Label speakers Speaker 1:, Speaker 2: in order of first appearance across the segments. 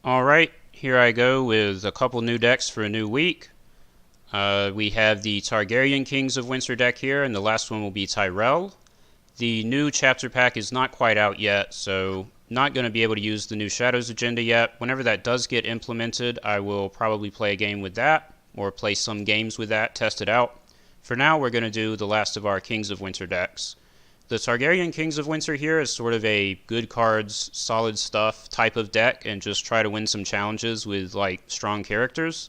Speaker 1: Alright, here I go with a couple new decks for a new week. We have the Targaryen Kings of Winter deck here, and the last one will be Tyrell. The new chapter pack is not quite out yet, so not going to be able to use the new Shadows agenda yet. Whenever that does get implemented, I will probably play a game with that, or play some games with that, test it out. For now, we're going to do the last of our Kings of Winter decks. The Targaryen Kings of Winter here is sort of a good cards, solid stuff type of deck, and just try to win some challenges with like strong characters.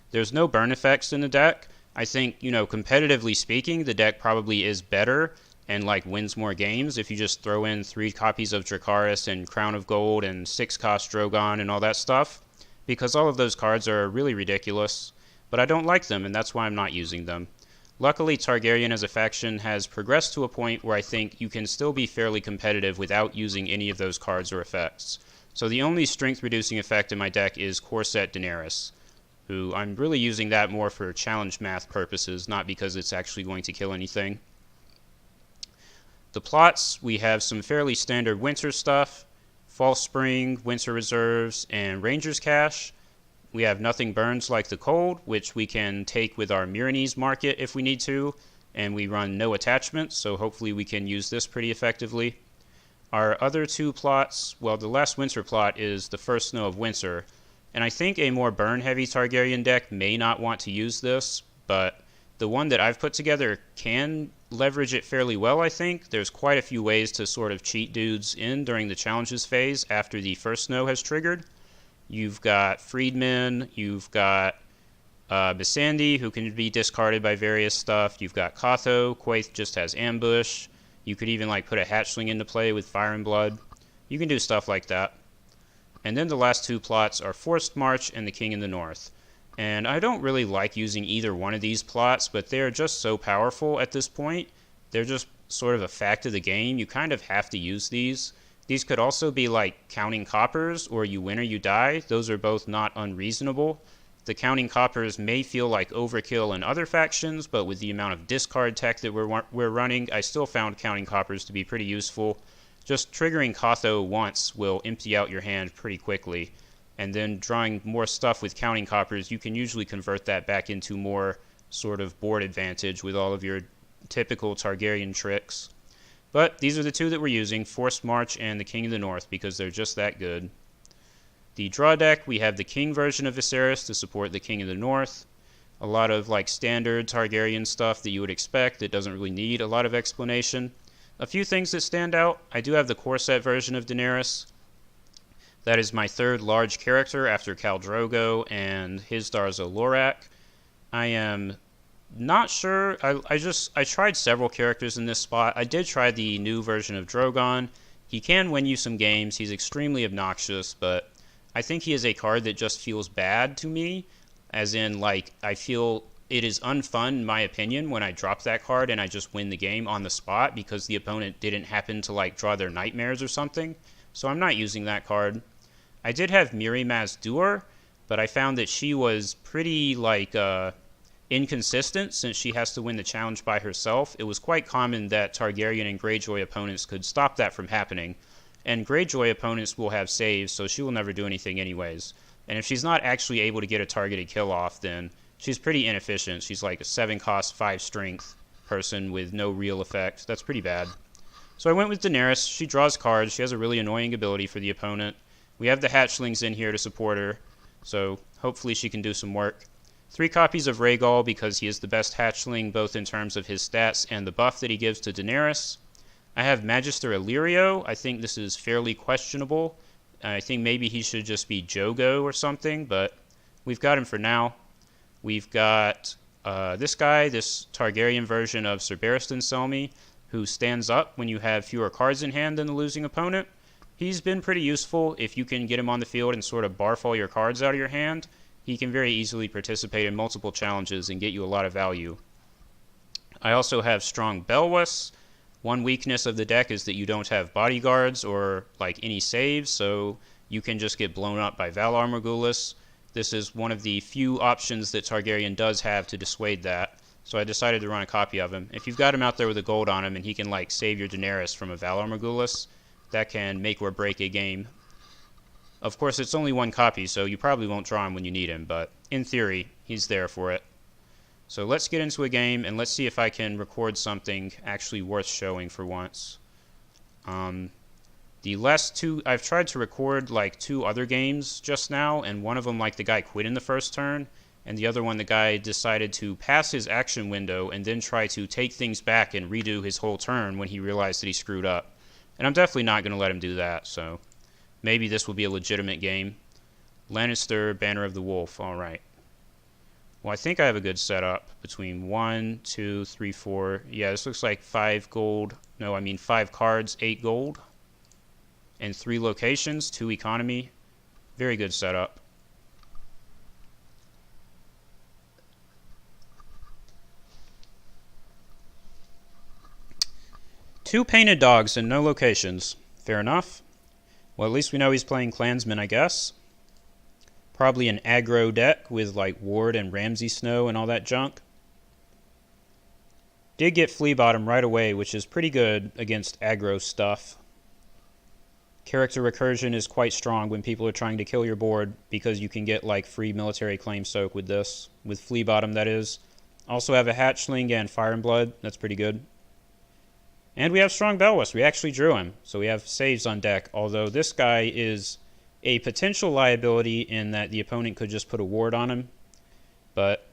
Speaker 1: There's no burn effects in the deck. I think, competitively speaking, the deck probably is better and like wins more games if you just throw in 3 copies of Dracarys and Crown of Gold and 6 cost Drogon and all that stuff, because all of those cards are really ridiculous, but I don't like them and that's why I'm not using them. Luckily, Targaryen as a faction has progressed to a point where I think you can still be fairly competitive without using any of those cards or effects. So the only strength reducing effect in my deck is Corset Daenerys, who I'm really using that more for challenge math purposes, not because it's actually going to kill anything. The plots, we have some fairly standard winter stuff, False Spring, Winter Reserves, and Ranger's Cache. We have Nothing Burns Like the Cold, which we can take with our Myronese market if we need to, and we run no attachments, so hopefully we can use this pretty effectively. Our other 2 plots, well, the last winter plot is the First Snow of Winter, and I think a more burn-heavy Targaryen deck may not want to use this, but the one that I've put together can leverage it fairly well, I think. There's quite a few ways to sort of cheat dudes in during the challenges phase after the First Snow has triggered. You've got Freedmen, you've got Missandei, who can be discarded by various stuff. You've got Kotho, Quaithe just has Ambush. You could even like put a Hatchling into play with Fire and Blood. You can do stuff like that. And then the last 2 plots are Forced March and the King in the North. And I don't really like using either one of these plots, but they're just so powerful at this point. They're just sort of a fact of the game. You kind of have to use these. These could also be like counting coppers or you win or you die. Those are both not unreasonable. The counting coppers may feel like overkill in other factions, but with the amount of discard tech that we're running, I still found counting coppers to be pretty useful. Just triggering Kotho once will empty out your hand pretty quickly, and then drawing more stuff with counting coppers, you can usually convert that back into more sort of board advantage with all of your typical Targaryen tricks. But these are the 2 that we're using, Forced March and the King of the North, because they're just that good. The draw deck, we have the King version of Viserys to support the King of the North. A lot of like standard Targaryen stuff that you would expect that doesn't really need a lot of explanation. A few things that stand out, I do have the Corset version of Daenerys. That is my 3rd large character after Khal Drogo and Hizdahr Lorak. I am not sure. I tried several characters in this spot. I did try the new version of Drogon. He can win you some games. He's extremely obnoxious, but I think he is a card that just feels bad to me. As in, like, I feel it is unfun, in my opinion, when I drop that card and I just win the game on the spot because the opponent didn't happen to, like, draw their nightmares or something. So I'm not using that card. I did have Mirri Maz Duur, but I found that she was pretty, like, inconsistent since she has to win the challenge by herself. It was quite common that Targaryen and Greyjoy opponents could stop that from happening, and Greyjoy opponents will have saves, so she will never do anything anyways. And if she's not actually able to get a targeted kill off, then she's pretty inefficient. She's like a 7 cost, 5 strength person with no real effect. That's pretty bad. So I went with Daenerys. She draws cards. She has a really annoying ability for the opponent. We have the Hatchlings in here to support her, so hopefully she can do some work. 3 copies of Rhaegal because he is the best hatchling both in terms of his stats and the buff that he gives to Daenerys. I have Magister Illyrio. I think this is fairly questionable. I think maybe he should just be Jogo or something, but we've got him for now. We've got this guy, this Targaryen version of Ser Barristan Selmy, who stands up when you have fewer cards in hand than the losing opponent. He's been pretty useful if you can get him on the field and sort of barf all your cards out of your hand. He can very easily participate in multiple challenges and get you a lot of value. I also have Strong Belwas. One weakness of the deck is that you don't have bodyguards or like any saves, so you can just get blown up by Valar Morghulis. This is one of the few options that Targaryen does have to dissuade that, so I decided to run a copy of him. If you've got him out there with a gold on him and he can like save your Daenerys from a Valar Morghulis, that can make or break a game. Of course, it's only one copy, so you probably won't draw him when you need him, but in theory, he's there for it. So let's get into a game, and let's see if I can record something actually worth showing for once. The last two, I've tried to record like 2 other games just now, and one of them, like, the guy quit in the first turn, and the other one, the guy decided to pass his action window and then try to take things back and redo his whole turn when he realized that he screwed up. And I'm definitely not going to let him do that, so maybe this will be a legitimate game. Lannister, Banner of the Wolf, alright. Well, I think I have a good setup between 1, 2, 3, 4. Yeah, this looks like 5 gold. No, I mean 5 cards, 8 gold. And 3 locations, 2 economy. Very good setup. Two painted dogs and no locations. Fair enough. Well, at least we know he's playing Clansman, I guess. Probably an aggro deck with like Ward and Ramsay Snow and all that junk. Did get Flea Bottom right away, which is pretty good against aggro stuff. Character recursion is quite strong when people are trying to kill your board because you can get like free military claim soak with this. With Flea Bottom, that is. Also have a Hatchling and Fire and Blood. That's pretty good. And we have Strong Belwas. We actually drew him. So we have saves on deck. Although this guy is a potential liability in that the opponent could just put a ward on him. But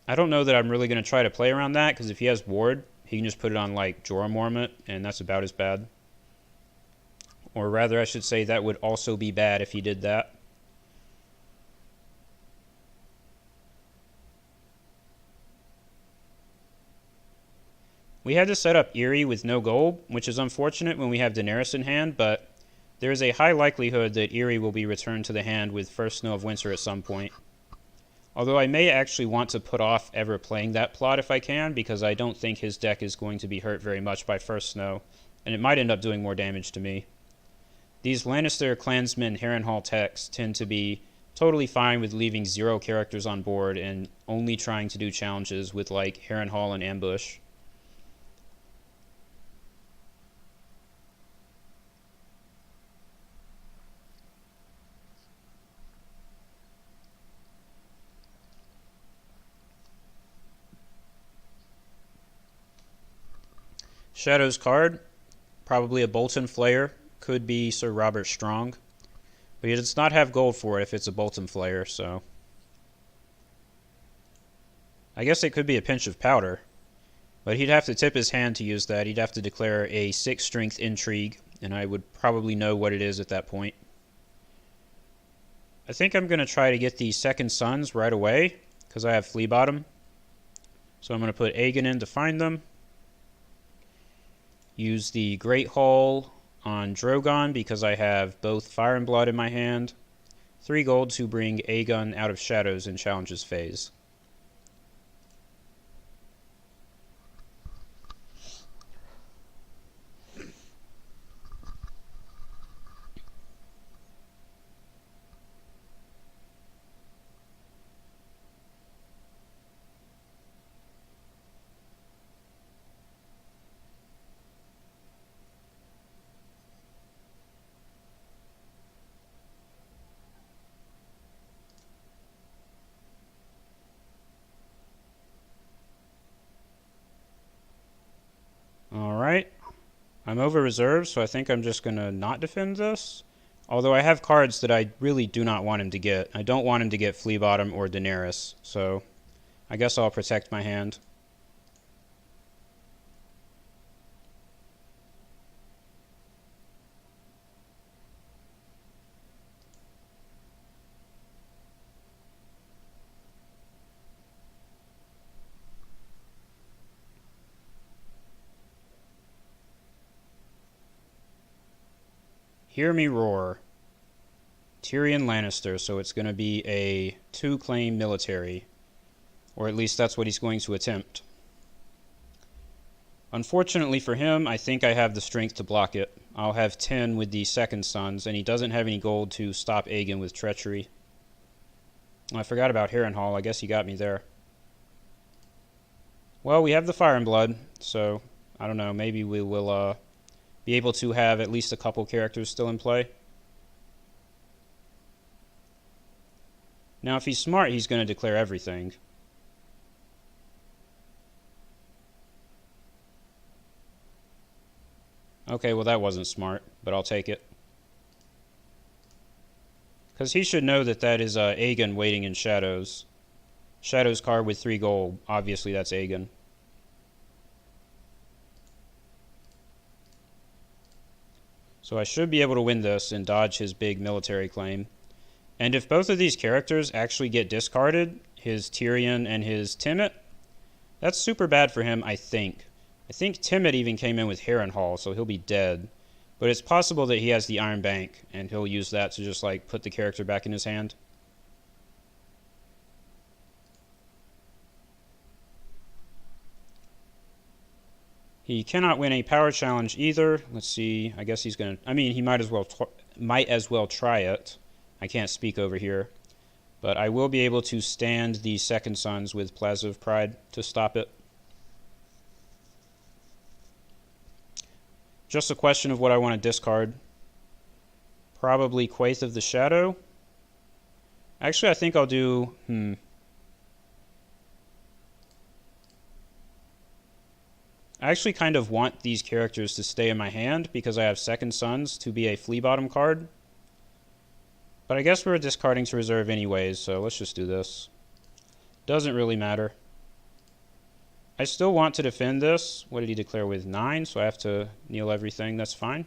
Speaker 1: I don't know that I'm really going to try to play around that, because if he has ward, he can just put it on like Jorah Mormont, and that's about as bad. Or rather, I should say that would also be bad if he did that. We had to set up Eyrie with no gold, which is unfortunate when we have Daenerys in hand, but there is a high likelihood that Eyrie will be returned to the hand with First Snow of Winter at some point. Although I may actually want to put off ever playing that plot if I can, because I don't think his deck is going to be hurt very much by First Snow, and it might end up doing more damage to me. These Lannister, Clansman, Harrenhal techs tend to be totally fine with leaving 0 characters on board and only trying to do challenges with like Harrenhal and Ambush. Shadow's card, probably a Bolton Flayer, could be Sir Robert Strong, but he does not have gold for it if it's a Bolton Flayer, so I guess it could be a Pinch of Powder, but he'd have to tip his hand to use that. He'd have to declare a 6 strength Intrigue, and I would probably know what it is at that point. I think I'm going to try to get the Second Sons right away, because I have Flea Bottom. So I'm going to put Aegon in to find them. Use the Great Hall on Drogon because I have both Fire and Blood in my hand. 3 gold to bring Aegon out of Shadows in Challenges phase. Alright, I'm over reserve, so I think I'm just going to not defend this. Although I have cards that I really do not want him to get. I don't want him to get Flea Bottom or Daenerys, so I guess I'll protect my hand. Hear Me Roar. Tyrion Lannister, so it's going to be a 2-claim military. Or at least that's what he's going to attempt. Unfortunately for him, I think I have the strength to block it. I'll have 10 with the Second Sons, and he doesn't have any gold to stop Aegon with treachery. I forgot about Harrenhal. I guess he got me there. Well, we have the Fire and Blood, so I don't know. Maybe we will be able to have at least a couple characters still in play. Now, if he's smart, he's going to declare everything. Okay, well that wasn't smart, but I'll take it. Because he should know that that is Aegon waiting in Shadows. Shadows card with 3 gold. Obviously that's Aegon. So I should be able to win this and dodge his big military claim. And if both of these characters actually get discarded, his Tyrion and his Timett, that's super bad for him, I think. I think Timett even came in with Harrenhal, so he'll be dead. But it's possible that he has the Iron Bank, and he'll use that to just, like, put the character back in his hand. He cannot win a power challenge either. Let's see. I guess he's gonna. I mean, he might as well try it. I can't speak over here, but I will be able to stand the Second Sons with Plaza of Pride to stop it. Just a question of what I want to discard. Probably Quaith of the Shadow. Actually, I think I'll do. I actually kind of want these characters to stay in my hand because I have Second Sons to be a flea bottom card. But I guess we're discarding to reserve anyways, so let's just do this. Doesn't really matter. I still want to defend this. What did he declare with? 9, so I have to kneel everything. That's fine.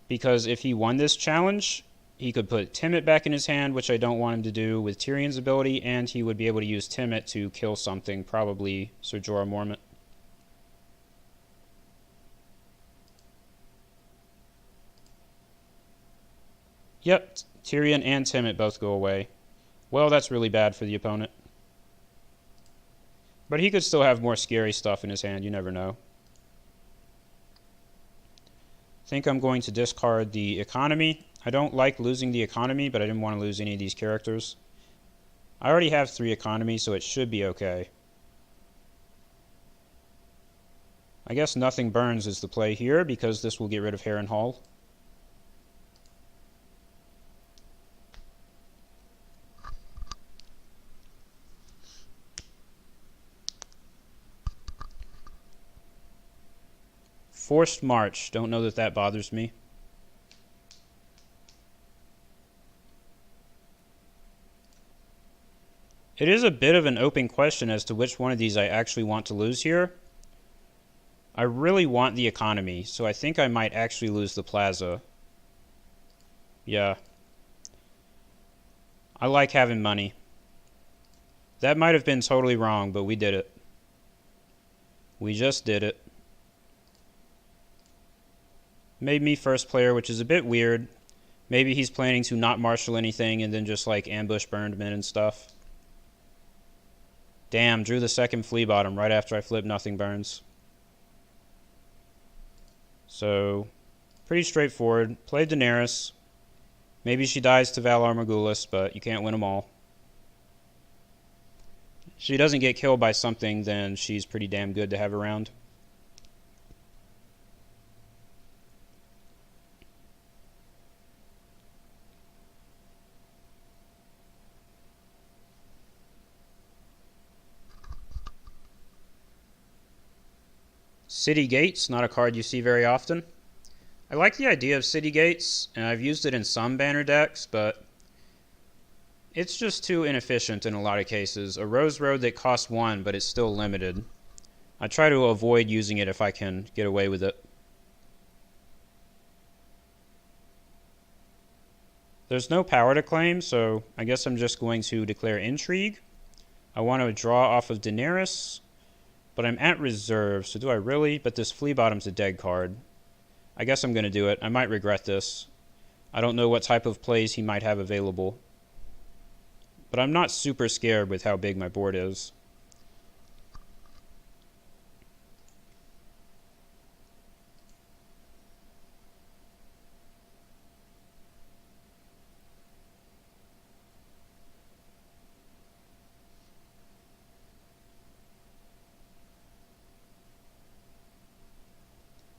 Speaker 1: Because if he won this challenge, he could put Timett back in his hand, which I don't want him to do with Tyrion's ability, and he would be able to use Timett to kill something, probably Ser Jorah Mormont. Yep, Tyrion and Timett both go away. Well, that's really bad for the opponent. But he could still have more scary stuff in his hand, you never know. I think I'm going to discard the economy. I don't like losing the economy, but I didn't want to lose any of these characters. I already have 3 economy, so it should be okay. I guess nothing burns is the play here, because this will get rid of Harrenhal. Forced March. Don't know that that bothers me. It is a bit of an open question as to which one of these I actually want to lose here. I really want the economy, so I think I might actually lose the plaza. Yeah. I like having money. That might have been totally wrong, but we did it. We just did it. Made me first player, which is a bit weird. Maybe he's planning to not marshal anything and then just like ambush burned men and stuff. Damn, drew the second flea bottom right after I flipped nothing burns. So, pretty straightforward. Played Daenerys. Maybe she dies to Valar Morghulis, but you can't win them all. If she doesn't get killed by something, then she's pretty damn good to have around. City Gates, not a card you see very often. I like the idea of City Gates, and I've used it in some banner decks, but it's just too inefficient in a lot of cases. A Rose Road that costs 1, but it's still limited. I try to avoid using it if I can get away with it. There's no power to claim, so I guess I'm just going to declare Intrigue. I want to draw off of Daenerys, but I'm at reserve, so do I really? But this Flea Bottom's a dead card. I guess I'm going to do it. I might regret this. I don't know what type of plays he might have available. But I'm not super scared with how big my board is.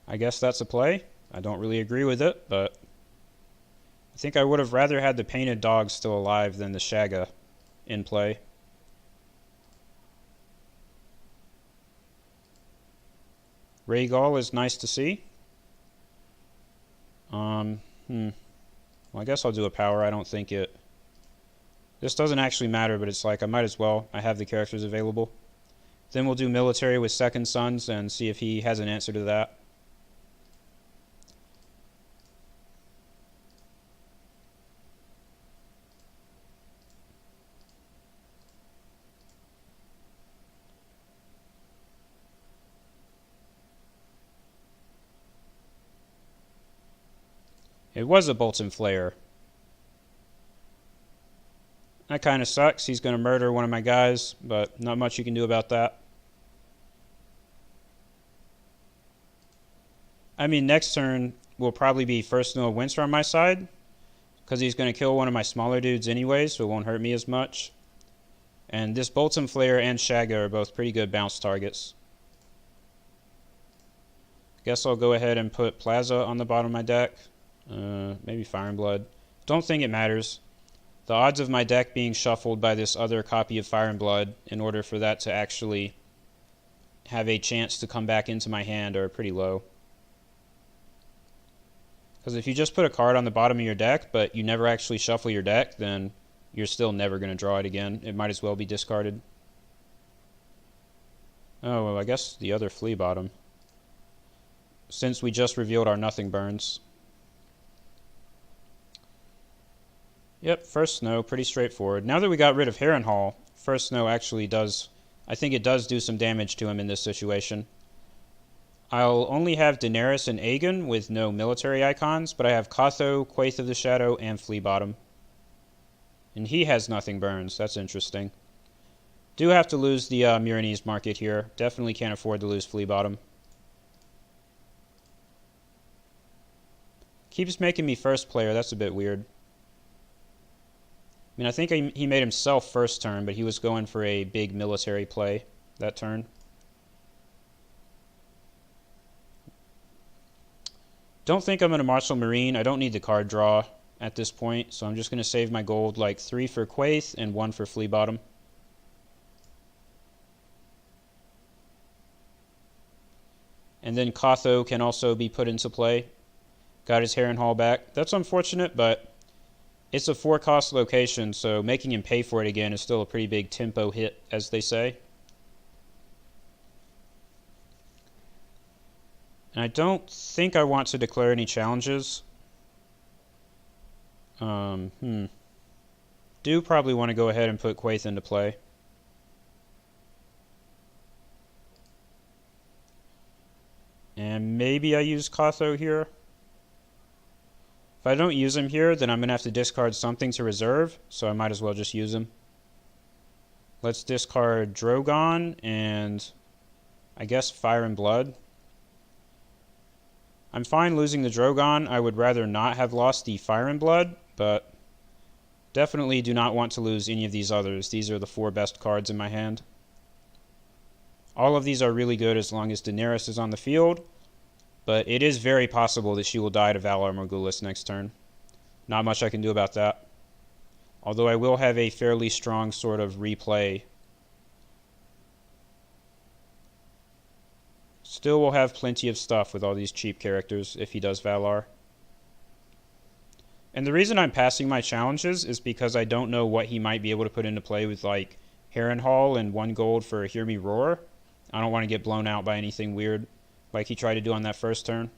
Speaker 1: I guess that's a play. I don't really agree with it, but I think I would have rather had the painted dog still alive than the Shagga in play. Rhaegal is nice to see. Well, I guess I'll do a power. I don't think it... This doesn't actually matter, but it's like I might as well. I have the characters available. Then we'll do military with Second Sons and see if he has an answer to that. It was a Bolton Flare. That kind of sucks. He's going to murder one of my guys, but not much you can do about that. I mean, next turn will probably be First Snow of Winter on my side, because he's going to kill one of my smaller dudes anyway, so it won't hurt me as much. And this Bolton Flare and Shagga are both pretty good bounce targets. Guess I'll go ahead and put Plaza on the bottom of my deck. Maybe Fire and Blood. Don't think it matters. The odds of my deck being shuffled by this other copy of Fire and Blood in order for that to actually have a chance to come back into my hand are pretty low. Because if you just put a card on the bottom of your deck, but you never actually shuffle your deck, then you're still never going to draw it again. It might as well be discarded. Oh, well, I guess the other Flea bottom. Since we just revealed our Nothing Burns. Yep, First Snow, pretty straightforward. Now that we got rid of Harrenhal, First Snow actually does... I think it does do some damage to him in this situation. I'll only have Daenerys and Aegon with no military icons, but I have Kotho, Quaith of the Shadow, and Flea Bottom. And he has Nothing Burns. That's interesting. Do have to lose the Myronese market here. Definitely can't afford to lose Flea Bottom. Keeps making me first player. That's a bit weird. I mean, I think he made himself first turn, but he was going for a big military play that turn. Don't think I'm going to Martial Marine. I don't need the card draw at this point, so I'm just going to save my gold, like 3 for Quaith and 1 for Flea Bottom. And then Kotho can also be put into play. Got his Harrenhal back. That's unfortunate, but it's a 4-cost location, so making him pay for it again is still a pretty big tempo hit, as they say. And I don't think I want to declare any challenges. Do probably want to go ahead and put Quaith into play. And maybe I use Kotho here. If I don't use him here, then I'm going to have to discard something to reserve, so I might as well just use him. Let's discard Drogon and I guess Fire and Blood. I'm fine losing the Drogon. I would rather not have lost the Fire and Blood, but definitely do not want to lose any of these others. These are the 4 best cards in my hand. All of these are really good as long as Daenerys is on the field, but it is very possible that she will die to Valar Morghulis next turn. Not much I can do about that. Although I will have a fairly strong sort of replay. Still will have plenty of stuff with all these cheap characters if he does Valar. And the reason I'm passing my challenges is because I don't know what he might be able to put into play with like Harrenhal and 1 gold for Hear Me Roar. I don't want to get blown out by anything weird like he tried to do on that first turn.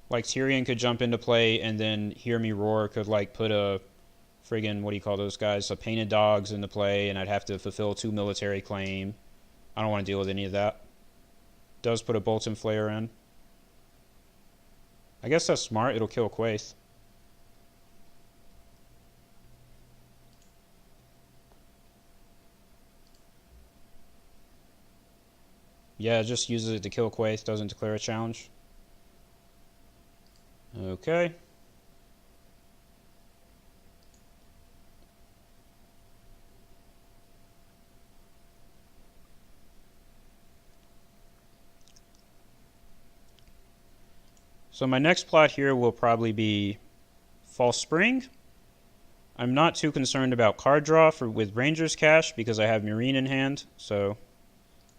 Speaker 1: Like Tyrion could jump into play and then Hear Me Roar could like put a friggin', what do you call those guys, a Painted Dogs into play, and I'd have to fulfill 2 military claim. I don't want to deal with any of that. Does put a Bolton Flare in. I guess that's smart. It'll kill Quaith. Yeah, it just uses it to kill Quaith. Doesn't declare a challenge. Okay. So my next plot here will probably be False Spring. I'm not too concerned about card draw with Ranger's Cache because I have Marine in hand, so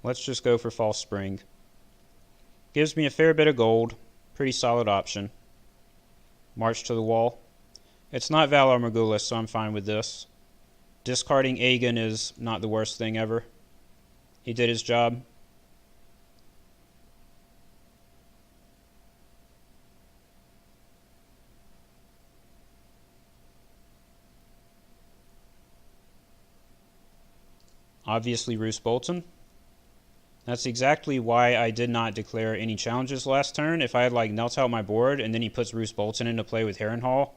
Speaker 1: let's just go for False Spring. Gives me a fair bit of gold, pretty solid option. March to the Wall. It's not Valar Morghulis, so I'm fine with this. Discarding Aegon is not the worst thing ever. He did his job. Obviously, Roose Bolton. That's exactly why I did not declare any challenges last turn. If I had like knelt out my board and then he puts Roose Bolton into play with Harrenhal,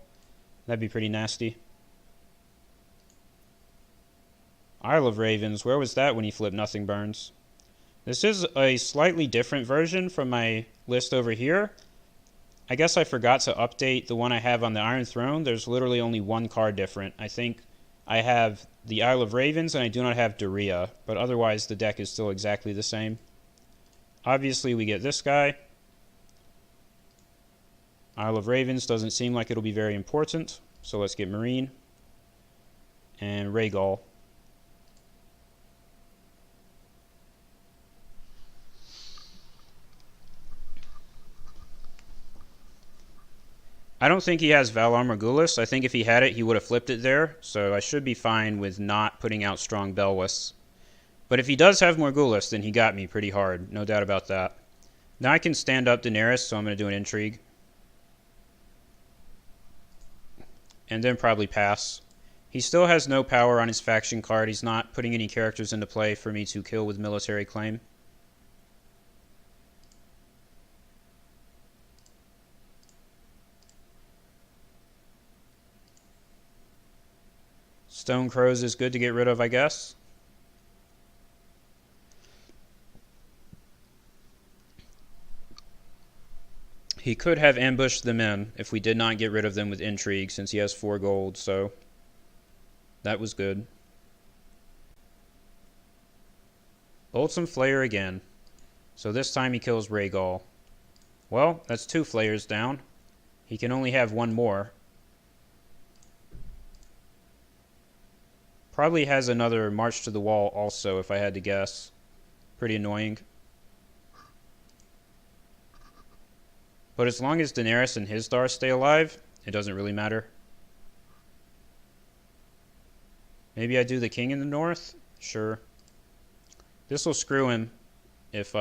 Speaker 1: that'd be pretty nasty. Isle of Ravens, where was that when he flipped Nothing Burns? This is a slightly different version from my list over here. I guess I forgot to update the one I have on the Iron Throne. There's literally only one card different. I think I have the Isle of Ravens and I do not have Doria, but otherwise the deck is still exactly the same. Obviously we get this guy. Isle of Ravens doesn't seem like it'll be very important, so let's get Marine. And Rhaegal. I don't think he has Valar Morghulis. I think if he had it, he would have flipped it there, so I should be fine with not putting out Strong Belwas. But if he does have Morghulis, then he got me pretty hard, no doubt about that. Now I can stand up Daenerys, so I'm going to do an Intrigue. And then probably pass. He still has no power on his faction card. He's not putting any characters into play for me to kill with military claim. Stone Crows is good to get rid of, I guess. He could have ambushed them in if we did not get rid of them with Intrigue, since he has 4 gold, so that was good. Bolts and Flayer again. So this time he kills Rhaegal. Well, that's 2 Flayers down. He can only have 1 more. Probably has another March to the Wall also, if I had to guess. Pretty annoying. But as long as Daenerys and Hizdahr stay alive, it doesn't really matter. Maybe I do the King in the North? Sure. This will screw him if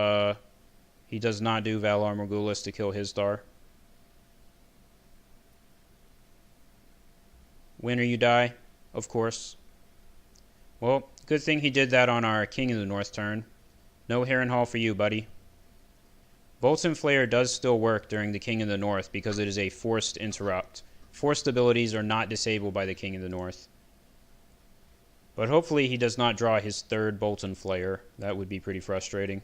Speaker 1: he does not do Valar Morghulis to kill Hizdahr. Win or you die, of course. Well, good thing he did that on our King in the North turn. No Harrenhal for you, buddy. Bolts and Flayer does still work during the King in the North because it is a forced interrupt. Forced abilities are not disabled by the King in the North. But hopefully he does not draw his 3rd Bolt and Flayer. That would be pretty frustrating.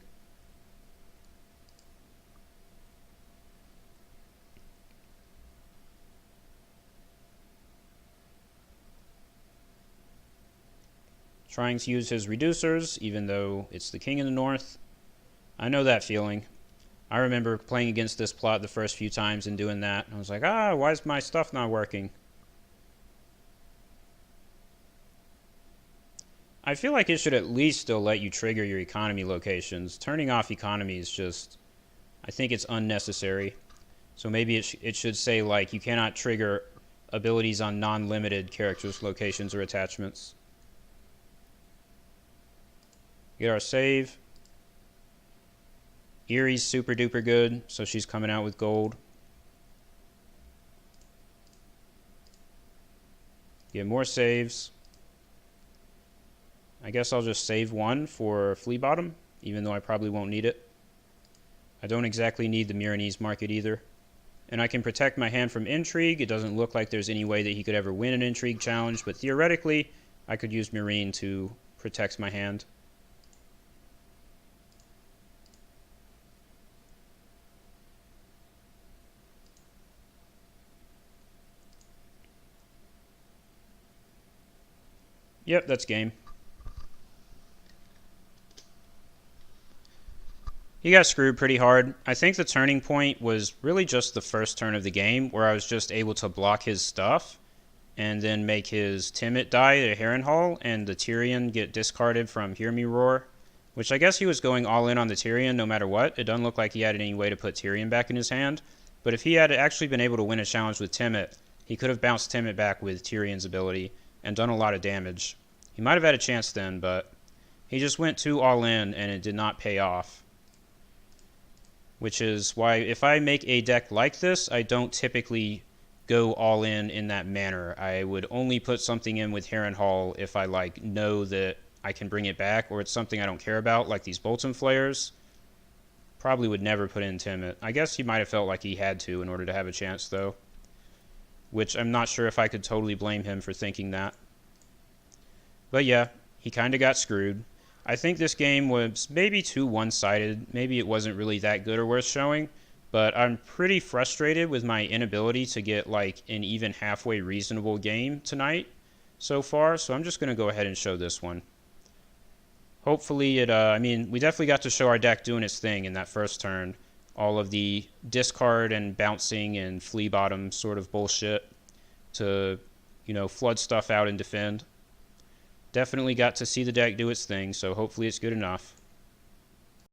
Speaker 1: Trying to use his reducers, even though it's the King in the North. I know that feeling. I remember playing against this plot the first few times and doing that. I was like, why is my stuff not working? I feel like it should at least still let you trigger your economy locations. Turning off economy is just, I think it's unnecessary. So maybe it should say, like, you cannot trigger abilities on non-limited characters, locations, or attachments. Get our save. Erie's super duper good, so she's coming out with gold. Get more saves. I guess I'll just save 1 for Flea Bottom, even though I probably won't need it. I don't exactly need the Myronese market either. And I can protect my hand from Intrigue. It doesn't look like there's any way that he could ever win an Intrigue challenge, but theoretically, I could use Marine to protect my hand. Yep, that's game. He got screwed pretty hard. I think the turning point was really just the first turn of the game where I was just able to block his stuff and then make his Timid die to Harrenhal and the Tyrion get discarded from Hear Me Roar, which I guess he was going all in on the Tyrion no matter what. It doesn't look like he had any way to put Tyrion back in his hand, but if he had actually been able to win a challenge with Timid, he could have bounced Timid back with Tyrion's ability and done a lot of damage. He might have had a chance then, but he just went too all in and it did not pay off. Which is why if I make a deck like this, I don't typically go all in that manner. I would only put something in with Harrenhal if I know that I can bring it back, or it's something I don't care about, like these Bolton Flares. Probably would never put in Timid. I guess he might have felt like he had to in order to have a chance, though. Which I'm not sure if I could totally blame him for thinking that. But yeah, he kind of got screwed. I think this game was maybe too one-sided. Maybe it wasn't really that good or worth showing, but I'm pretty frustrated with my inability to get an even halfway reasonable game tonight so far, so I'm just going to go ahead and show this one. Hopefully we definitely got to show our deck doing its thing in that first turn. All of the discard and bouncing and flea bottom sort of bullshit to, flood stuff out and defend. Definitely got to see the deck do its thing, so hopefully it's good enough.